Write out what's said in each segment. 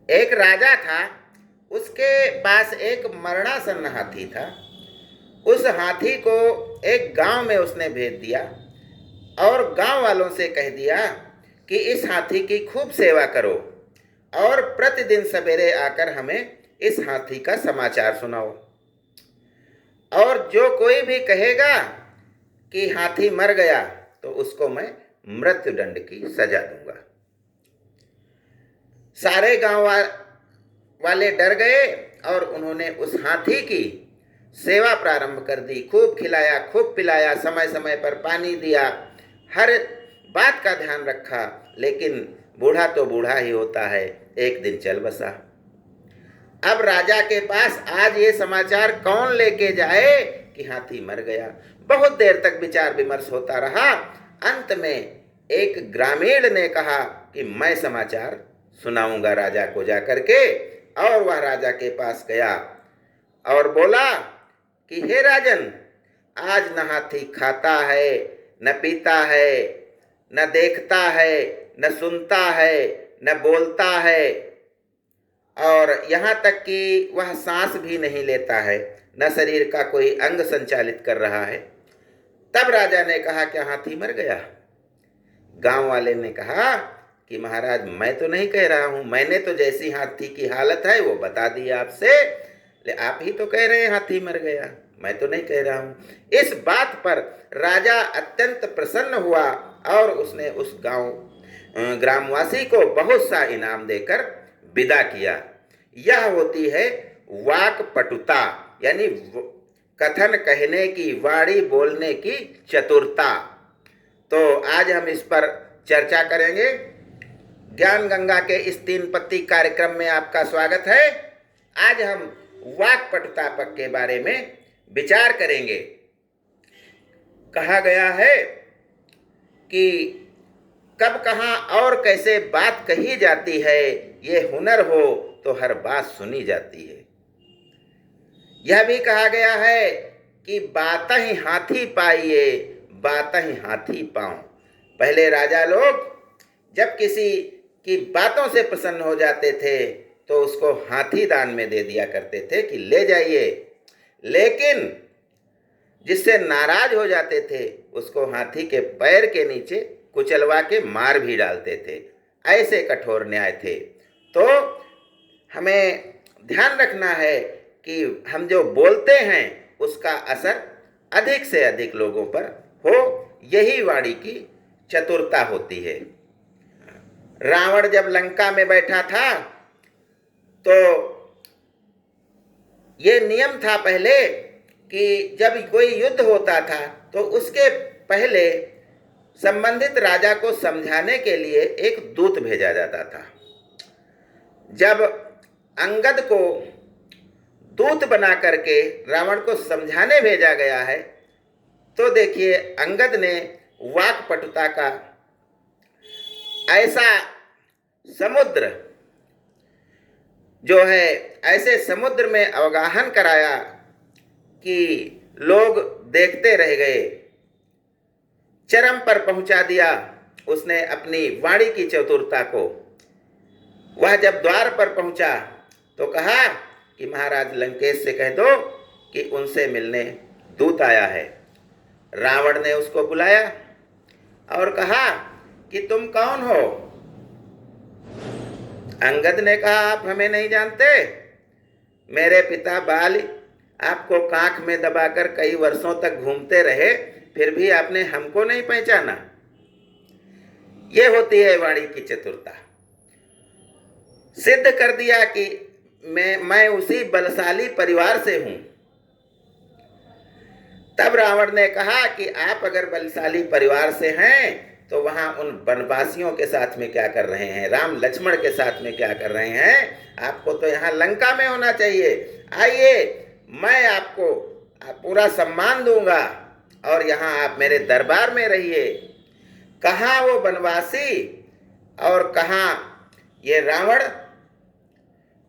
एक राजा था, उसके पास एक मरणासन्न हाथी था। उस हाथी को एक गांव में उसने भेज दिया और गांव वालों से कह दिया कि इस हाथी की खूब सेवा करो और प्रतिदिन सवेरे आकर हमें इस हाथी का समाचार सुनाओ, और जो कोई भी कहेगा कि हाथी मर गया तो उसको मैं मृत्यु दंड की सजा दूंगा। सारे गांव वाले डर गए और उन्होंने उस हाथी की सेवा प्रारंभ कर दी। खूब खिलाया, खूब पिलाया, समय समय पर पानी दिया, हर बात का ध्यान रखा। लेकिन बूढ़ा तो बूढ़ा ही होता है, एक दिन चल बसा। अब राजा के पास आज ये समाचार कौन लेके जाए कि हाथी मर गया। बहुत देर तक विचार विमर्श होता रहा। अंत में एक ग्रामीण ने कहा कि मैं समाचार सुनाऊंगा राजा को जाकर के, और वह राजा के पास गया और बोला कि हे राजन, आज न हाथी खाता है, न पीता है, न देखता है, न सुनता है, न बोलता है, और यहाँ तक कि वह सांस भी नहीं लेता है, न शरीर का कोई अंग संचालित कर रहा है। तब राजा ने कहा, क्या हाथी मर गया? गांव वाले ने कहा कि महाराज, मैं तो नहीं कह रहा हूं, मैंने तो जैसी हाथी की हालत है वो बता दी आपसे, ले आप ही तो कह रहे हैं हाथी मर गया, मैं तो नहीं कह रहा हूं। इस बात पर राजा अत्यंत प्रसन्न हुआ और उसने उस ग्रामवासी को बहुत सा इनाम देकर विदा किया। यह होती है वाक्पटुता, यानी कथन कहने की, वाणी बोलने की चतुरता। तो आज हम इस पर चर्चा करेंगे। ज्ञान गंगा के इस 3 पत्ती कार्यक्रम में आपका स्वागत है। आज हम वाक्पटुता के बारे में विचार करेंगे। कहा गया है कि कब, कहाँ और कैसे बात कही जाती है, ये हुनर हो तो हर बात सुनी जाती है। यह भी कहा गया है कि बात ही हाथी पाइए, बात ही हाथी पाऊं। पहले राजा लोग जब किसी की बातों से प्रसन्न हो जाते थे तो उसको हाथी दान में दे दिया करते थे कि ले जाइए, लेकिन जिससे नाराज हो जाते थे उसको हाथी के पैर के नीचे कुचलवा के मार भी डालते थे। ऐसे कठोर न्याय थे। तो हमें ध्यान रखना है कि हम जो बोलते हैं उसका असर अधिक से अधिक लोगों पर हो, यही वाणी की चतुरता होती है। रावण जब लंका में बैठा था तो ये नियम था पहले कि जब कोई युद्ध होता था तो उसके पहले संबंधित राजा को समझाने के लिए एक दूत भेजा जाता था। जब अंगद को दूत बना करके रावण को समझाने भेजा गया है तो देखिए, अंगद ने वाक्पटुता का ऐसा समुद्र जो है, ऐसे समुद्र में अवगाहन कराया कि लोग देखते रह गए, चरम पर पहुंचा दिया उसने अपनी वाणी की चतुरता को। वह जब द्वार पर पहुंचा तो कहा कि महाराज लंकेश से कह दो कि उनसे मिलने दूत आया है। रावण ने उसको बुलाया और कहा कि तुम कौन हो? अंगद ने कहा, आप हमें नहीं जानते? मेरे पिता बाल आपको कांख में दबाकर कई वर्षों तक घूमते रहे, फिर भी आपने हमको नहीं पहचाना। ये होती है वाणी की चतुरता। सिद्ध कर दिया कि मैं उसी बलशाली परिवार से हूं। तब रावण ने कहा कि आप अगर बलशाली परिवार से हैं तो वहां उन वनवासियों के साथ में क्या कर रहे हैं, राम लक्ष्मण के साथ में क्या कर रहे हैं? आपको तो यहाँ लंका में होना चाहिए। आइए, मैं आपको पूरा सम्मान दूंगा और यहाँ आप मेरे दरबार में रहिए। कहाँ वो वनवासी और कहाँ ये रावण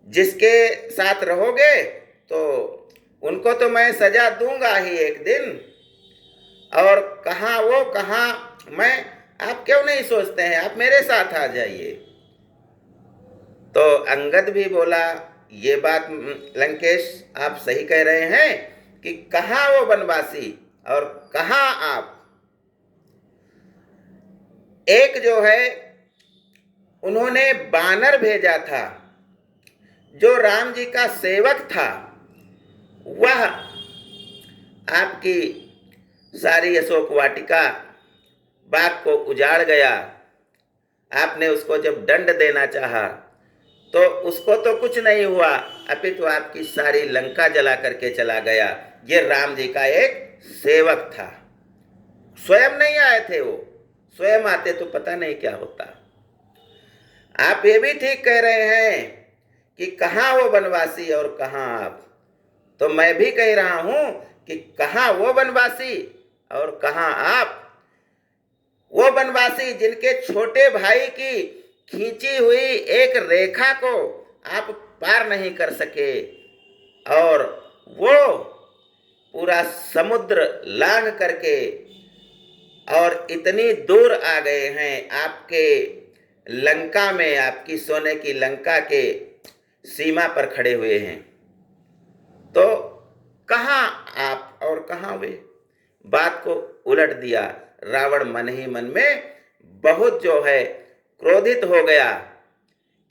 जिसके साथ रहोगे तो उनको तो मैं सजा दूंगा ही एक दिन, और कहाँ वो कहाँ मैं? आप क्यों नहीं सोचते हैं? आप मेरे साथ आ जाइए। तो अंगद भी बोला, ये बात लंकेश आप सही कह रहे हैं कि कहाँ वो वनवासी और कहाँ आप। एक जो है उन्होंने बानर भेजा था, जो राम जी का सेवक था, वह आपकी सारी अशोक वाटिका बाग को उजाड़ गया। आपने उसको जब दंड देना चाहा तो उसको तो कुछ नहीं हुआ, अपितु तो आपकी सारी लंका जला करके चला गया। ये राम जी का एक सेवक था, स्वयं नहीं आए थे। वो स्वयं आते तो पता नहीं क्या होता। आप ये भी ठीक कह रहे हैं कि कहाँ वो वनवासी और कहाँ आप। तो मैं भी कह रहा हूं कि कहाँ वो वनवासी और कहाँ आप। वो वनवासी जिनके छोटे भाई की खींची हुई एक रेखा को आप पार नहीं कर सके, और वो पूरा समुद्र लांघ करके और इतनी दूर आ गए हैं आपके लंका में, आपकी सोने की लंका के सीमा पर खड़े हुए हैं। तो कहाँ आप और कहाँ वे। बात को उलट दिया। रावण मन ही मन में बहुत जो है क्रोधित हो गया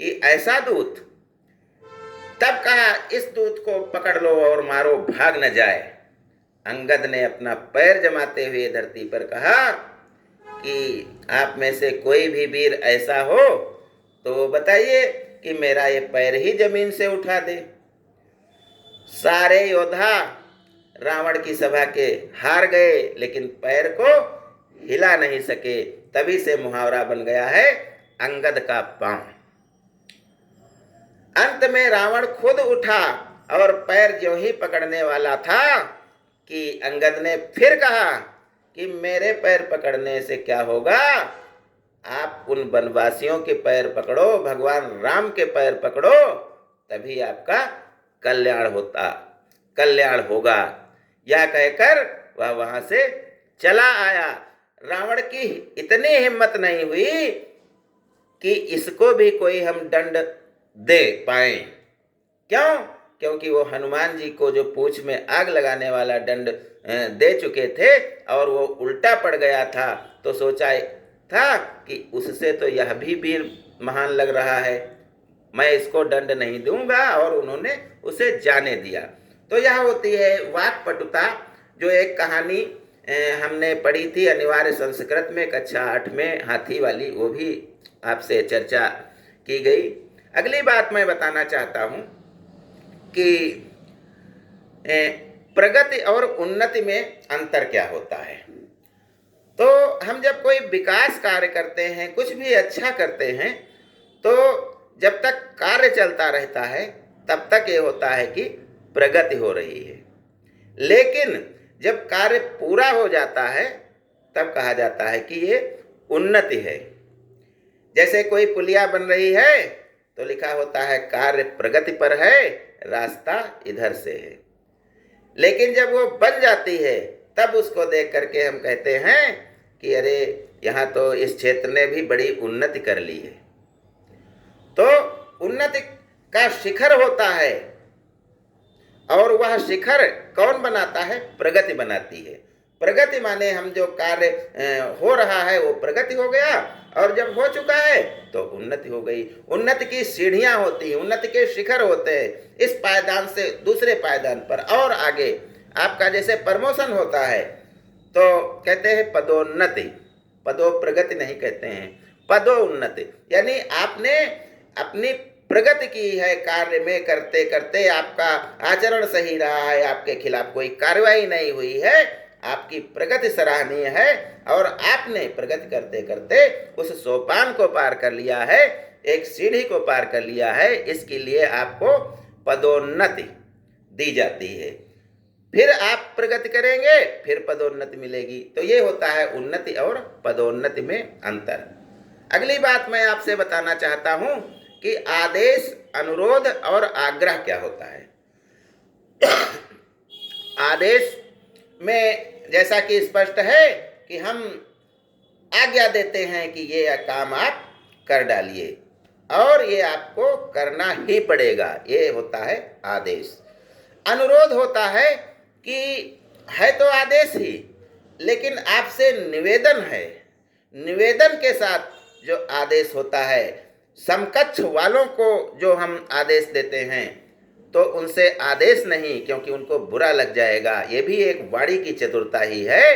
कि ऐसा दूत। तब कहा, इस दूत को पकड़ लो और मारो, भाग न जाए। अंगद ने अपना पैर जमाते हुए धरती पर कहा कि आप में से कोई भी वीर ऐसा हो तो बताइए कि मेरा ये पैर ही जमीन से उठा दे। सारे योद्धा रावण की सभा के हार गए, लेकिन पैर को हिला नहीं सके। तभी से मुहावरा बन गया है अंगद का पांव। अंत में रावण खुद उठा और पैर ज्यों ही पकड़ने वाला था कि अंगद ने फिर कहा कि मेरे पैर पकड़ने से क्या होगा, आप उन वनवासियों के पैर पकड़ो, भगवान राम के पैर पकड़ो, तभी आपका कल्याण होगा। यह कहकर वह वहां से चला आया। रावण की इतनी हिम्मत नहीं हुई कि इसको भी कोई हम दंड दे पाए। क्यों? क्योंकि वो हनुमान जी को जो पूंछ में आग लगाने वाला दंड दे चुके थे और वो उल्टा पड़ गया था, तो सोचा था कि उससे तो यह भी वीर महान लग रहा है, मैं इसको दंड नहीं दूंगा, और उन्होंने उसे जाने दिया। तो यह होती है वाक्पटुता, जो एक कहानी हमने पढ़ी थी अनिवार्य संस्कृत में कक्षा 8 में, हाथी वाली, वो भी आपसे चर्चा की गई। अगली बात मैं बताना चाहता हूं कि प्रगति और उन्नति में अंतर क्या होता है। तो हम जब कोई विकास कार्य करते हैं, कुछ भी अच्छा करते हैं, तो जब तक कार्य चलता रहता है तब तक ये होता है कि प्रगति हो रही है। लेकिन जब कार्य पूरा हो जाता है तब कहा जाता है कि ये उन्नति है। जैसे कोई पुलिया बन रही है तो लिखा होता है कार्य प्रगति पर है, रास्ता इधर से है। लेकिन जब वो बन जाती है तब उसको देख करके हम कहते हैं कि अरे यहाँ तो इस क्षेत्र ने भी बड़ी उन्नति कर ली है। तो उन्नति का शिखर होता है, और वह शिखर कौन बनाता है? प्रगति बनाती है। प्रगति माने हम जो कार्य हो रहा है वो प्रगति हो गया, और जब हो चुका है तो उन्नति हो गई। उन्नति की सीढ़ियां होती हैं, उन्नति के शिखर होते हैं। इस पायदान से दूसरे पायदान पर और आगे आपका जैसे प्रमोशन होता है तो कहते हैं पदोन्नति, पदो प्रगति नहीं कहते हैं, पदोन्नति। यानी आपने अपनी प्रगति की है कार्य में, करते करते आपका आचरण सही रहा है, आपके खिलाफ कोई कार्रवाई नहीं हुई है, आपकी प्रगति सराहनीय है, और आपने प्रगति करते करते उस सोपान को पार कर लिया है, एक सीढ़ी को पार कर लिया है। इसके लिए आपको पदोन्नति दी जाती है। फिर आप प्रगति करेंगे, फिर पदोन्नति मिलेगी। तो ये होता है उन्नति और पदोन्नति में अंतर। अगली बात मैं आपसे बताना चाहता हूं कि आदेश, अनुरोध और आग्रह क्या होता है। आदेश में जैसा कि स्पष्ट है कि हम आज्ञा देते हैं कि ये काम आप कर डालिए, और ये आपको करना ही पड़ेगा। ये होता है आदेश। अनुरोध होता है कि है तो आदेश ही, लेकिन आपसे निवेदन है। निवेदन के साथ जो आदेश होता है, समकक्ष वालों को जो हम आदेश देते हैं तो उनसे आदेश नहीं, क्योंकि उनको बुरा लग जाएगा, ये भी एक वाणी की चतुरता ही है।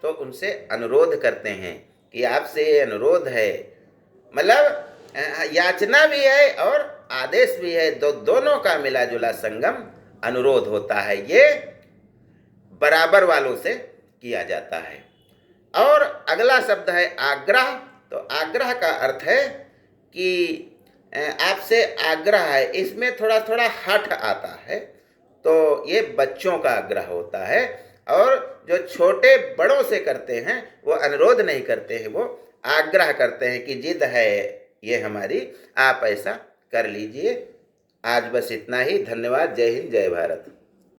तो उनसे अनुरोध करते हैं कि आपसे ये अनुरोध है, मतलब याचना भी है और आदेश भी है, दोनों का मिला जुला संगम अनुरोध होता है। ये बराबर वालों से किया जाता है। और अगला शब्द है आग्रह। तो आग्रह का अर्थ है कि आपसे आग्रह है, इसमें थोड़ा थोड़ा हठ आता है, तो ये बच्चों का आग्रह होता है। और जो छोटे बड़ों से करते हैं वो अनुरोध नहीं करते हैं, वो आग्रह करते हैं कि जिद है ये हमारी, आप ऐसा कर लीजिए। आज बस इतना ही। धन्यवाद। जय हिंद, जय भारत।